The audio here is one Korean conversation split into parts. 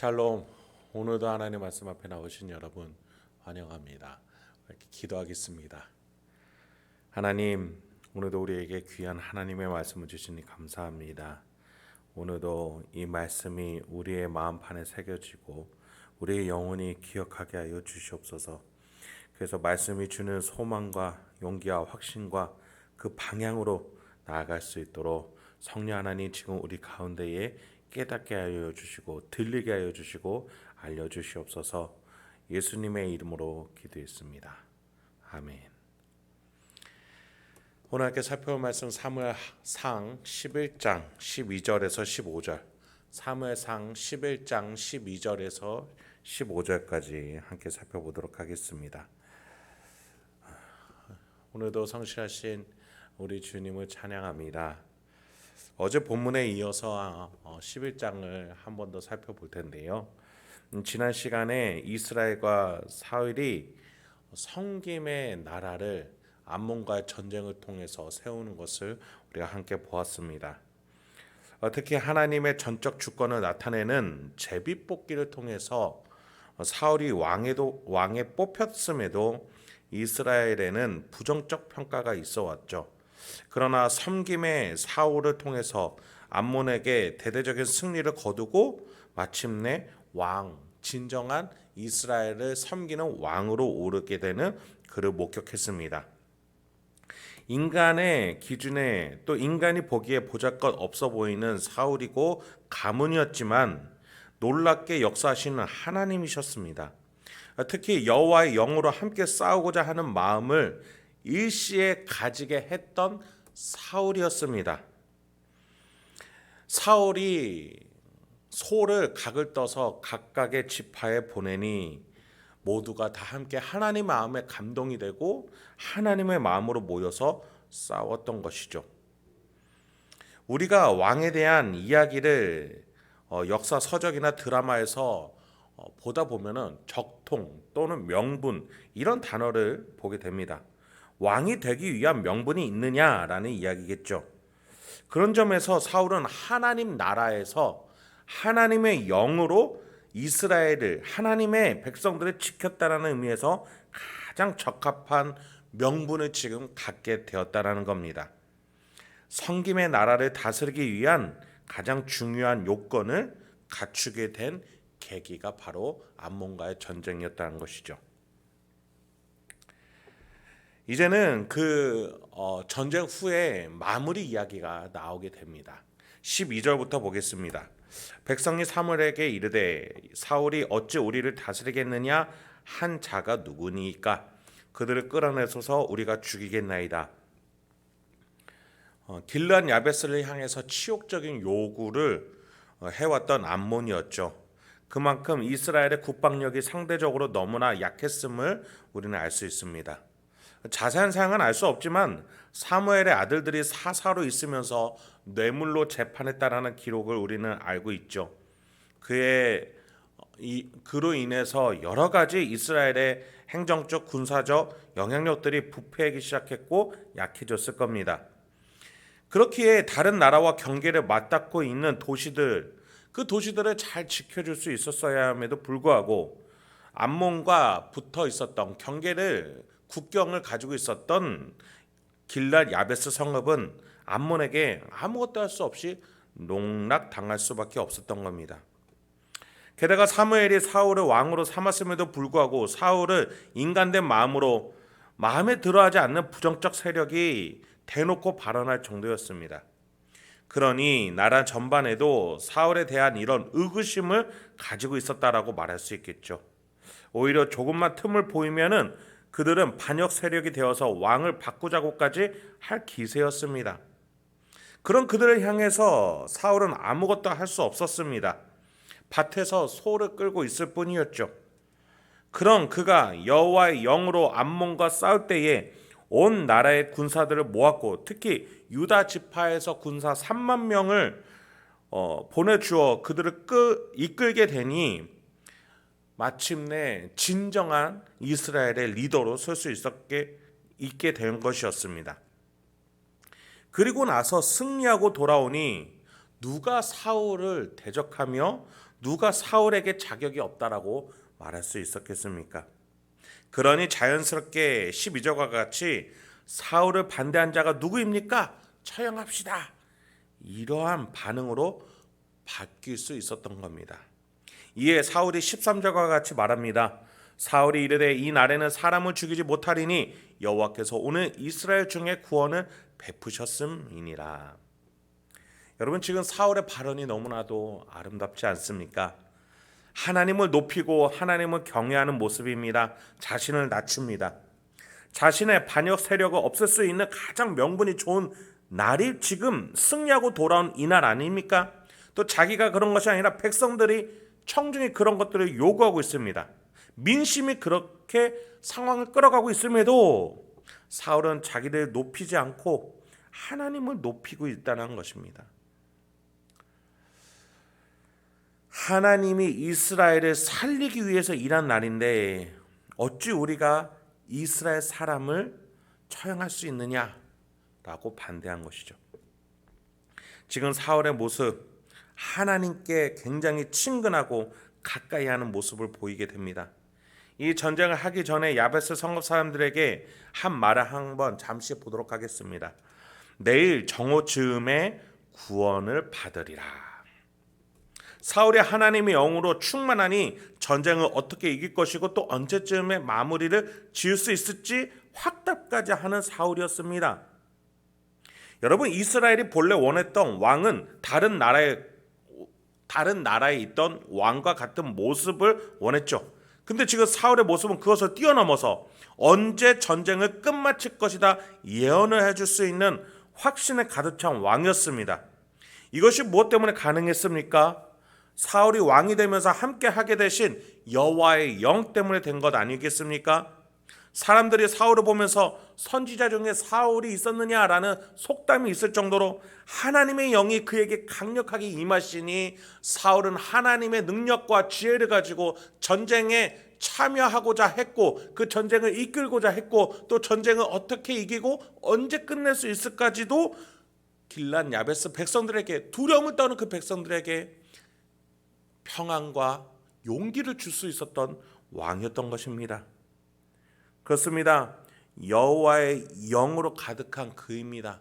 샬롬. 오늘도 하나님 말씀 앞에 나오신 여러분 환영합니다. 이렇게 기도하겠습니다. 하나님, 오늘도 우리에게 귀한 하나님의 말씀을 주시니 감사합니다. 오늘도 이 말씀이 우리의 마음판에 새겨지고 우리의 영혼이 기억하게 하여 주시옵소서. 그래서 말씀이 주는 소망과 용기와 확신과 그 방향으로 나아갈 수 있도록 성령 하나님 지금 우리 가운데에 깨닫게 하여 주시고 들리게 하여 주시고 알려주시옵소서. 예수님의 이름으로 기도했습니다. 아멘. 오늘 함께 살펴볼 말씀 사무엘상 11장 12절에서 15절, 사무엘상 11장 12절에서 15절까지 함께 살펴보도록 하겠습니다. 오늘도 성실하신 우리 주님을 찬양합니다. 어제 본문에 이어서 11장을 한 번 더 살펴볼 텐데요. 지난 시간에 이스라엘과 사울이 성김의 나라를 암몬과의 전쟁을 통해서 세우는 것을 우리가 함께 보았습니다. 특히 하나님의 전적 주권을 나타내는 제비뽑기를 통해서 사울이 왕에 뽑혔음에도 이스라엘에는 부정적 평가가 있어 왔죠. 그러나 섬김의 사울을 통해서 암몬에게 대대적인 승리를 거두고 마침내 진정한 이스라엘을 섬기는 왕으로 오르게 되는 그를 목격했습니다. 인간의 기준에 또 인간이 보기에 보잘것 없어 보이는 사울이고 가문이었지만 놀랍게 역사하시는 하나님이셨습니다. 특히 여호와의 영으로 함께 싸우고자 하는 마음을 일시에 가지게 했던 사울이었습니다. 사울이 소를 각을 떠서 각각의 지파에 보내니 모두가 다 함께 하나님 마음에 감동이 되고 하나님의 마음으로 모여서 싸웠던 것이죠. 우리가 왕에 대한 이야기를 역사 서적이나 드라마에서 보다 보면은 적통 또는 명분 이런 단어를 보게 됩니다. 왕이 되기 위한 명분이 있느냐라는 이야기겠죠. 그런 점에서 사울은 하나님 나라에서 하나님의 영으로 이스라엘을 하나님의 백성들을 지켰다라는 의미에서 가장 적합한 명분을 지금 갖게 되었다라는 겁니다. 성김의 나라를 다스리기 위한 가장 중요한 요건을 갖추게 된 계기가 바로 암몬과의 전쟁이었다는 것이죠. 이제는 그 전쟁 후에 마무리 이야기가 나오게 됩니다. 12절부터 보겠습니다. 백성이 사무엘에게 이르되 사울이 어찌 우리를 다스리겠느냐 한 자가 누구니이까 그들을 끌어내소서 우리가 죽이겠나이다. 길르앗 야베스를 향해서 치욕적인 요구를 해왔던 암몬이었죠. 그만큼 이스라엘의 국방력이 상대적으로 너무나 약했음을 우리는 알 수 있습니다. 자세한 사항은 알 수 없지만 사무엘의 아들들이 사사로 있으면서 뇌물로 재판했다라는 기록을 우리는 알고 있죠. 그로 인해서 여러 가지 이스라엘의 행정적, 군사적 영향력들이 부패하기 시작했고 약해졌을 겁니다. 그렇기에 다른 나라와 경계를 맞닿고 있는 도시들, 그 도시들을 잘 지켜줄 수 있었어야 함에도 불구하고 암몬과 붙어 있었던 국경을 가지고 있었던 길랏 야베스 성읍은 암몬에게 아무것도 할 수 없이 농락당할 수밖에 없었던 겁니다. 게다가 사무엘이 사울을 왕으로 삼았음에도 불구하고 사울을 인간된 마음으로 마음에 들어하지 않는 부정적 세력이 대놓고 발언할 정도였습니다. 그러니 나라 전반에도 사울에 대한 이런 의구심을 가지고 있었다라고 말할 수 있겠죠. 오히려 조금만 틈을 보이면은 그들은 반역 세력이 되어서 왕을 바꾸자고까지 할 기세였습니다. 그런 그들을 향해서 사울은 아무것도 할 수 없었습니다. 밭에서 소를 끌고 있을 뿐이었죠. 그런 그가 여호와의 영으로 암몬과 싸울 때에 온 나라의 군사들을 모았고 특히 유다 지파에서 군사 3만 명을 보내주어 그들을 이끌게 되니 마침내 진정한 이스라엘의 리더로 설 수 있게 된 것이었습니다. 그리고 나서 승리하고 돌아오니 누가 사울을 대적하며 누가 사울에게 자격이 없다라고 말할 수 있었겠습니까? 그러니 자연스럽게 12절과 같이 사울을 반대한 자가 누구입니까? 처형합시다. 이러한 반응으로 바뀔 수 있었던 겁니다. 이에 사울이 13절과 같이 말합니다. 사울이 이르되 이 날에는 사람을 죽이지 못하리니 여호와께서 오늘 이스라엘 중에 구원을 베푸셨음이니라. 여러분, 지금 사울의 발언이 너무나도 아름답지 않습니까? 하나님을 높이고 하나님을 경외하는 모습입니다. 자신을 낮춥니다. 자신의 반역 세력을 없앨 수 있는 가장 명분이 좋은 날이 지금 승리하고 돌아온 이날 아닙니까? 또 자기가 그런 것이 아니라 백성들이 청중이 그런 것들을 요구하고 있습니다. 민심이 그렇게 상황을 끌어가고 있음에도 사울은 자기를 높이지 않고 하나님을 높이고 있다는 것입니다. 하나님이 이스라엘을 살리기 위해서 일한 날인데 어찌 우리가 이스라엘 사람을 처형할 수 있느냐라고 반대한 것이죠. 지금 사울의 모습, 하나님께 굉장히 친근하고 가까이 하는 모습을 보이게 됩니다. 이 전쟁을 하기 전에 야베스 성읍 사람들에게 한 말을 한번 잠시 보도록 하겠습니다. 내일 정오 즈음에 구원을 받으리라. 사울이 하나님의 영으로 충만하니 전쟁을 어떻게 이길 것이고 또 언제쯤에 마무리를 지을 수 있을지 확답까지 하는 사울이었습니다. 여러분, 이스라엘이 본래 원했던 왕은 다른 나라에 있던 왕과 같은 모습을 원했죠. 근데 지금 사울의 모습은 그것을 뛰어넘어서 언제 전쟁을 끝마칠 것이다 예언을 해줄 수 있는 확신에 가득 찬 왕이었습니다. 이것이 무엇 때문에 가능했습니까? 사울이 왕이 되면서 함께 하게 되신 여호와의 영 때문에 된 것 아니겠습니까? 사람들이 사울을 보면서 선지자 중에 사울이 있었느냐라는 속담이 있을 정도로 하나님의 영이 그에게 강력하게 임하시니 사울은 하나님의 능력과 지혜를 가지고 전쟁에 참여하고자 했고 그 전쟁을 이끌고자 했고 또 전쟁을 어떻게 이기고 언제 끝낼 수 있을까지도 길랏 야베스 백성들에게, 두려움을 떠는 그 백성들에게 평안과 용기를 줄 수 있었던 왕이었던 것입니다. 그렇습니다. 여호와의 영으로 가득한 그입니다.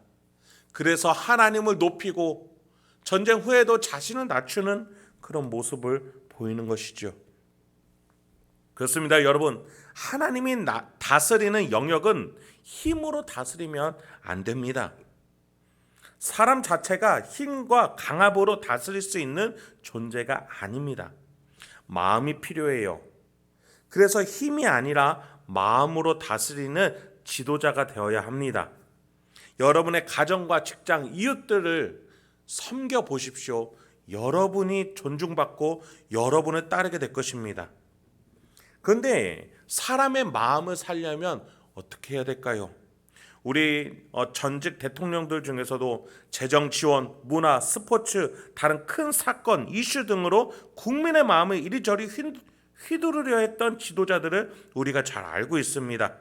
그래서 하나님을 높이고 전쟁 후에도 자신을 낮추는 그런 모습을 보이는 것이죠. 그렇습니다. 여러분, 하나님이 다스리는 영역은 힘으로 다스리면 안 됩니다. 사람 자체가 힘과 강압으로 다스릴 수 있는 존재가 아닙니다. 마음이 필요해요. 그래서 힘이 아니라 마음으로 다스리는 지도자가 되어야 합니다. 여러분의 가정과 직장, 이웃들을 섬겨 보십시오. 여러분이 존중받고 여러분을 따르게 될 것입니다. 그런데 사람의 마음을 살려면 어떻게 해야 될까요? 우리 전직 대통령들 중에서도 재정 지원, 문화, 스포츠, 다른 큰 사건, 이슈 등으로 국민의 마음을 이리저리 휘두르려 했던 지도자들을 우리가 잘 알고 있습니다.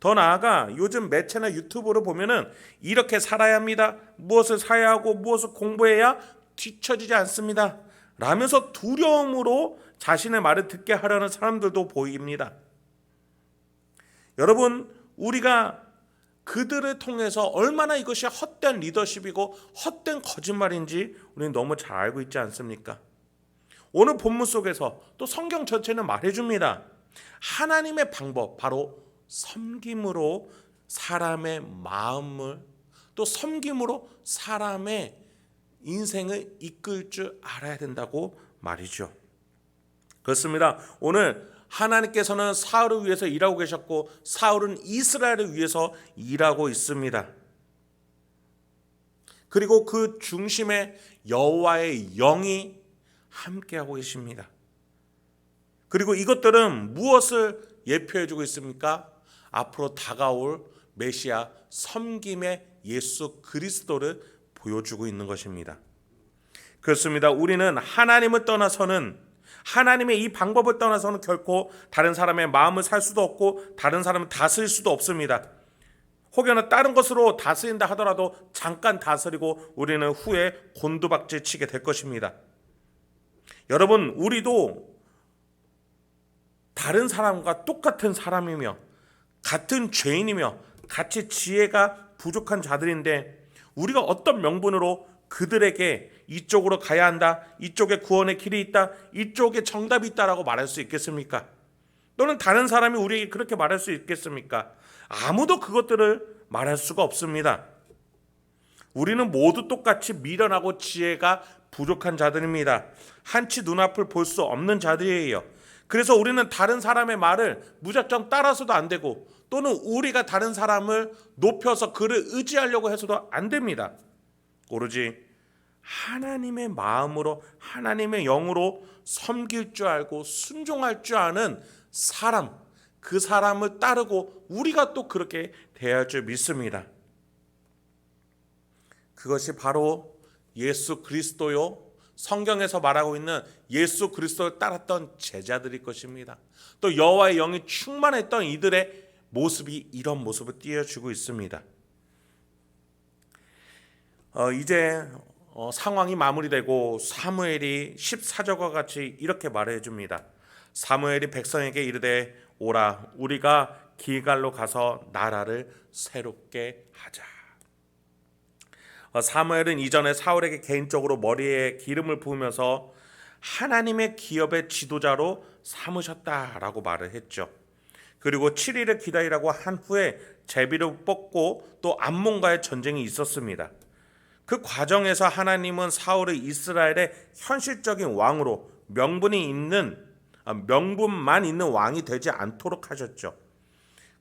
더 나아가 요즘 매체나 유튜브로 보면은 이렇게 살아야 합니다. 무엇을 사야 하고 무엇을 공부해야 뒤처지지 않습니다. 라면서 두려움으로 자신의 말을 듣게 하려는 사람들도 보입니다. 여러분, 우리가 그들을 통해서 얼마나 이것이 헛된 리더십이고 헛된 거짓말인지 우리는 너무 잘 알고 있지 않습니까? 오늘 본문 속에서 또 성경 전체는 말해줍니다. 하나님의 방법, 바로 섬김으로 사람의 마음을, 또 섬김으로 사람의 인생을 이끌 줄 알아야 된다고 말이죠. 그렇습니다. 오늘 하나님께서는 사울을 위해서 일하고 계셨고 사울은 이스라엘을 위해서 일하고 있습니다. 그리고 그 중심에 여호와의 영이 함께하고 계십니다. 그리고 이것들은 무엇을 예표해주고 있습니까? 앞으로 다가올 메시아 섬김의 예수 그리스도를 보여주고 있는 것입니다. 그렇습니다. 우리는 하나님을 떠나서는, 하나님의 이 방법을 떠나서는 결코 다른 사람의 마음을 살 수도 없고 다른 사람을 다스릴 수도 없습니다. 혹여나 다른 것으로 다스린다 하더라도 잠깐 다스리고 우리는 후에 곤두박질 치게 될 것입니다. 여러분, 우리도 다른 사람과 똑같은 사람이며 같은 죄인이며 같이 지혜가 부족한 자들인데 우리가 어떤 명분으로 그들에게 이쪽으로 가야 한다, 이쪽에 구원의 길이 있다, 이쪽에 정답이 있다라고 말할 수 있겠습니까? 또는 다른 사람이 우리에게 그렇게 말할 수 있겠습니까? 아무도 그것들을 말할 수가 없습니다. 우리는 모두 똑같이 미련하고 지혜가 부족한 자들입니다. 한치 눈앞을 볼 수 없는 자들이에요. 그래서 우리는 다른 사람의 말을 무작정 따라서도 안 되고 또는 우리가 다른 사람을 높여서 그를 의지하려고 해서도 안 됩니다. 오로지 하나님의 마음으로 하나님의 영으로 섬길 줄 알고 순종할 줄 아는 사람, 그 사람을 따르고 우리가 또 그렇게 대할 줄 믿습니다. 그것이 바로 예수 그리스도요, 성경에서 말하고 있는 예수 그리스도를 따랐던 제자들일 것입니다. 또 여호와의 영이 충만했던 이들의 모습이 이런 모습을 띄워주고 있습니다. 이제 상황이 마무리되고 사무엘이 14절과 같이 이렇게 말해줍니다. 사무엘이 백성에게 이르되 오라 우리가 길갈로 가서 나라를 새롭게 하자. 사무엘은 이전에 사울에게 개인적으로 머리에 기름을 부으면서 하나님의 기업의 지도자로 삼으셨다라고 말을 했죠. 그리고 7일을 기다리라고 한 후에 제비를 뽑고 또 암몬과의 전쟁이 있었습니다. 그 과정에서 하나님은 사울을 이스라엘의 현실적인 왕으로 명분만 있는 왕이 되지 않도록 하셨죠.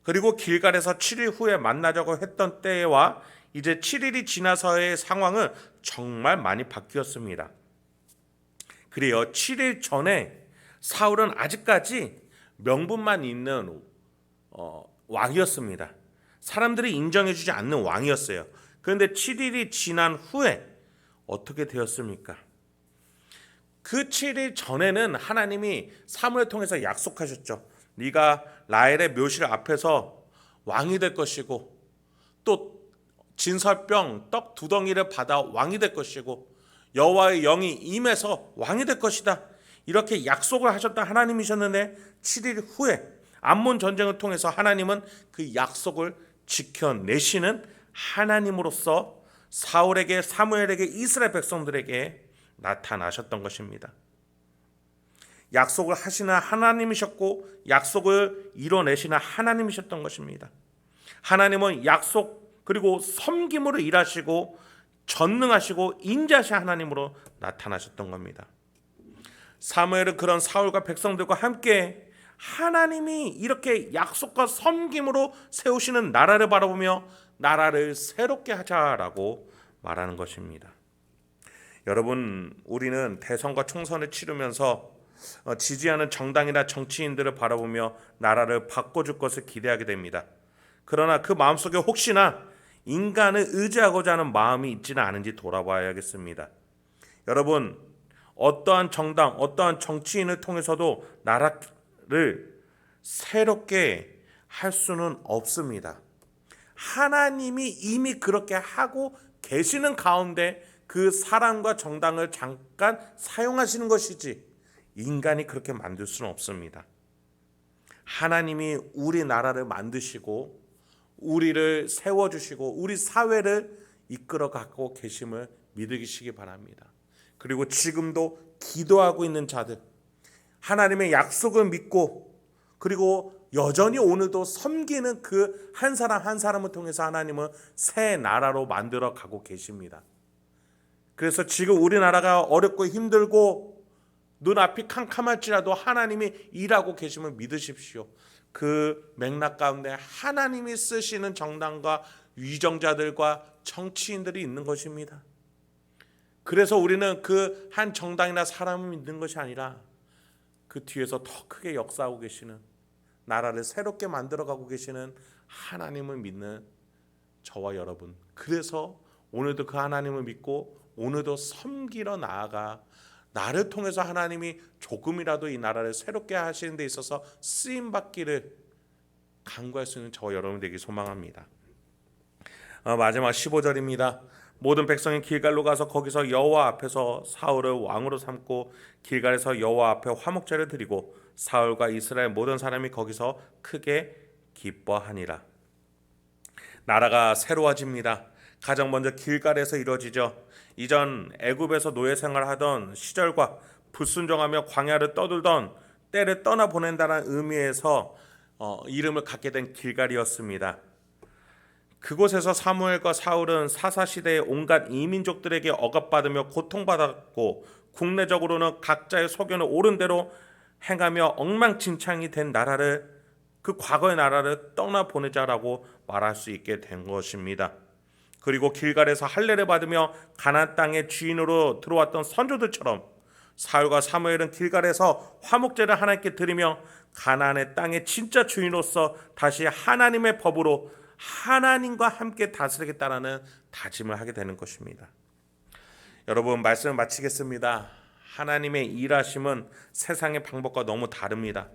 그리고 길갈에서 7일 후에 만나자고 했던 때와 이제 7일이 지나서의 상황은 정말 많이 바뀌었습니다. 그래요. 7일 전에 사울은 아직까지 명분만 있는 왕이었습니다. 사람들이 인정해주지 않는 왕이었어요. 그런데 7일이 지난 후에 어떻게 되었습니까? 그 7일 전에는 하나님이 사무엘을 통해서 약속하셨죠. 네가 라헬의 묘실 앞에서 왕이 될 것이고 또 진설병 떡 2덩이를 받아 왕이 될 것이고 여호와의 영이 임해서 왕이 될 것이다. 이렇게 약속을 하셨던 하나님이셨는데 7일 후에 암몬 전쟁을 통해서 하나님은 그 약속을 지켜내시는 하나님으로서 사울에게 사무엘에게 이스라엘 백성들에게 나타나셨던 것입니다. 약속을 하시는 하나님이셨고 약속을 이뤄내시는 하나님이셨던 것입니다. 하나님은 약속 그리고 섬김으로 일하시고 전능하시고 인자하신 하나님으로 나타나셨던 겁니다. 사무엘은 그런 사울과 백성들과 함께 하나님이 이렇게 약속과 섬김으로 세우시는 나라를 바라보며 나라를 새롭게 하자라고 말하는 것입니다. 여러분, 우리는 대선과 총선을 치르면서 지지하는 정당이나 정치인들을 바라보며 나라를 바꿔줄 것을 기대하게 됩니다. 그러나 그 마음속에 혹시나 인간을 의지하고자 하는 마음이 있지는 않은지 돌아봐야겠습니다. 여러분, 어떠한 정당, 어떠한 정치인을 통해서도 나라를 새롭게 할 수는 없습니다. 하나님이 이미 그렇게 하고 계시는 가운데 그 사람과 정당을 잠깐 사용하시는 것이지 인간이 그렇게 만들 수는 없습니다. 하나님이 우리나라를 만드시고 우리를 세워주시고 우리 사회를 이끌어가고 계심을 믿으시기 바랍니다. 그리고 지금도 기도하고 있는 자들, 하나님의 약속을 믿고 그리고 여전히 오늘도 섬기는 그 한 사람 한 사람을 통해서 하나님은 새 나라로 만들어 가고 계십니다. 그래서 지금 우리나라가 어렵고 힘들고 눈앞이 캄캄할지라도 하나님이 일하고 계심을 믿으십시오. 그 맥락 가운데 하나님이 쓰시는 정당과 위정자들과 정치인들이 있는 것입니다. 그래서 우리는 그 한 정당이나 사람을 믿는 것이 아니라 그 뒤에서 더 크게 역사하고 계시는 나라를 새롭게 만들어가고 계시는 하나님을 믿는 저와 여러분, 그래서 오늘도 그 하나님을 믿고 오늘도 섬기러 나아가 나를 통해서 하나님이 조금이라도 이 나라를 새롭게 하시는 데 있어서 쓰임받기를 간구할 수 있는 저와 여러분 되기 소망합니다. 마지막 15절입니다. 모든 백성이 길갈로 가서 거기서 여호와 앞에서 사울을 왕으로 삼고 길갈에서 여호와 앞에 화목제를 드리고 사울과 이스라엘 모든 사람이 거기서 크게 기뻐하니라. 나라가 새로워집니다. 가장 먼저 길갈에서 이루어지죠. 이전 애굽에서 노예 생활하던 시절과 불순종하며 광야를 떠돌던 때를 떠나 보낸다는 의미에서 이름을 갖게 된 길갈이었습니다. 그곳에서 사무엘과 사울은 사사시대의 온갖 이민족들에게 억압받으며 고통받았고 국내적으로는 각자의 소견을 옳은 대로 행하며 엉망진창이 된 나라를, 그 과거의 나라를 떠나보내자라고 말할 수 있게 된 것입니다. 그리고 길갈에서 할례를 받으며 가나안 땅의 주인으로 들어왔던 선조들처럼 사울과 사무엘은 길갈에서 화목제를 하나님께 드리며 가나안의 땅의 진짜 주인으로서 다시 하나님의 법으로 하나님과 함께 다스리겠다라는 다짐을 하게 되는 것입니다. 여러분, 말씀을 마치겠습니다. 하나님의 일하심은 세상의 방법과 너무 다릅니다.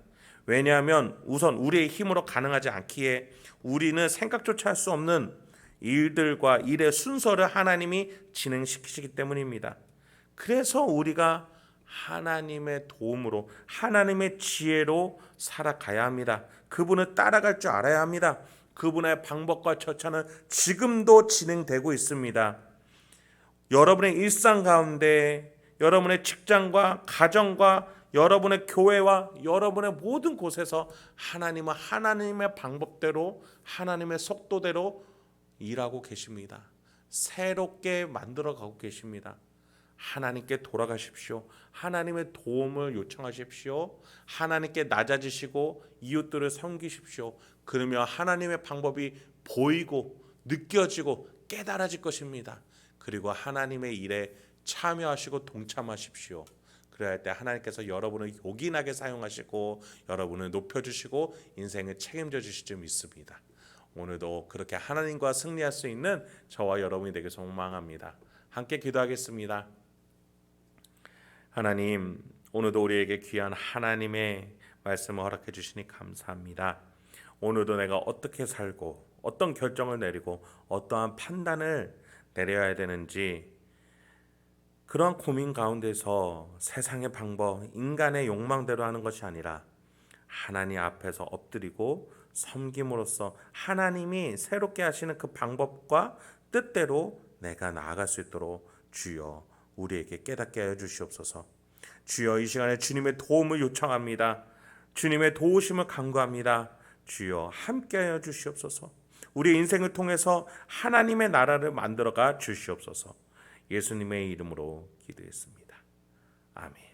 왜냐하면 우선 우리의 힘으로 가능하지 않기에 우리는 생각조차 할 수 없는 일들과 일의 순서를 하나님이 진행시키시기 때문입니다. 그래서 우리가 하나님의 도움으로, 하나님의 지혜로 살아가야 합니다. 그분을 따라갈 줄 알아야 합니다. 그분의 방법과 절차는 지금도 진행되고 있습니다. 여러분의 일상 가운데, 여러분의 직장과 가정과 여러분의 교회와 여러분의 모든 곳에서 하나님은 하나님의 방법대로, 하나님의 속도대로 일하고 계십니다. 새롭게 만들어가고 계십니다. 하나님께 돌아가십시오. 하나님의 도움을 요청하십시오. 하나님께 낮아지시고 이웃들을 섬기십시오. 그러면 하나님의 방법이 보이고 느껴지고 깨달아질 것입니다. 그리고 하나님의 일에 참여하시고 동참하십시오. 그래야 할 때 하나님께서 여러분을 요긴하게 사용하시고 여러분을 높여주시고 인생을 책임져 주실 줄 믿습니다. 오늘도 그렇게 하나님과 승리할 수 있는 저와 여러분이 되길 소망합니다. 함께 기도하겠습니다. 하나님, 오늘도 우리에게 귀한 하나님의 말씀을 허락해 주시니 감사합니다. 오늘도 내가 어떻게 살고 어떤 결정을 내리고 어떠한 판단을 내려야 되는지, 그러한 고민 가운데서 세상의 방법, 인간의 욕망대로 하는 것이 아니라 하나님 앞에서 엎드리고 섬김으로써 하나님이 새롭게 하시는 그 방법과 뜻대로 내가 나아갈 수 있도록 주여 우리에게 깨닫게 하여 주시옵소서. 주여, 이 시간에 주님의 도움을 요청합니다. 주님의 도우심을 간구합니다. 주여 함께하여 주시옵소서. 우리 인생을 통해서 하나님의 나라를 만들어가 주시옵소서. 예수님의 이름으로 기도했습니다. 아멘.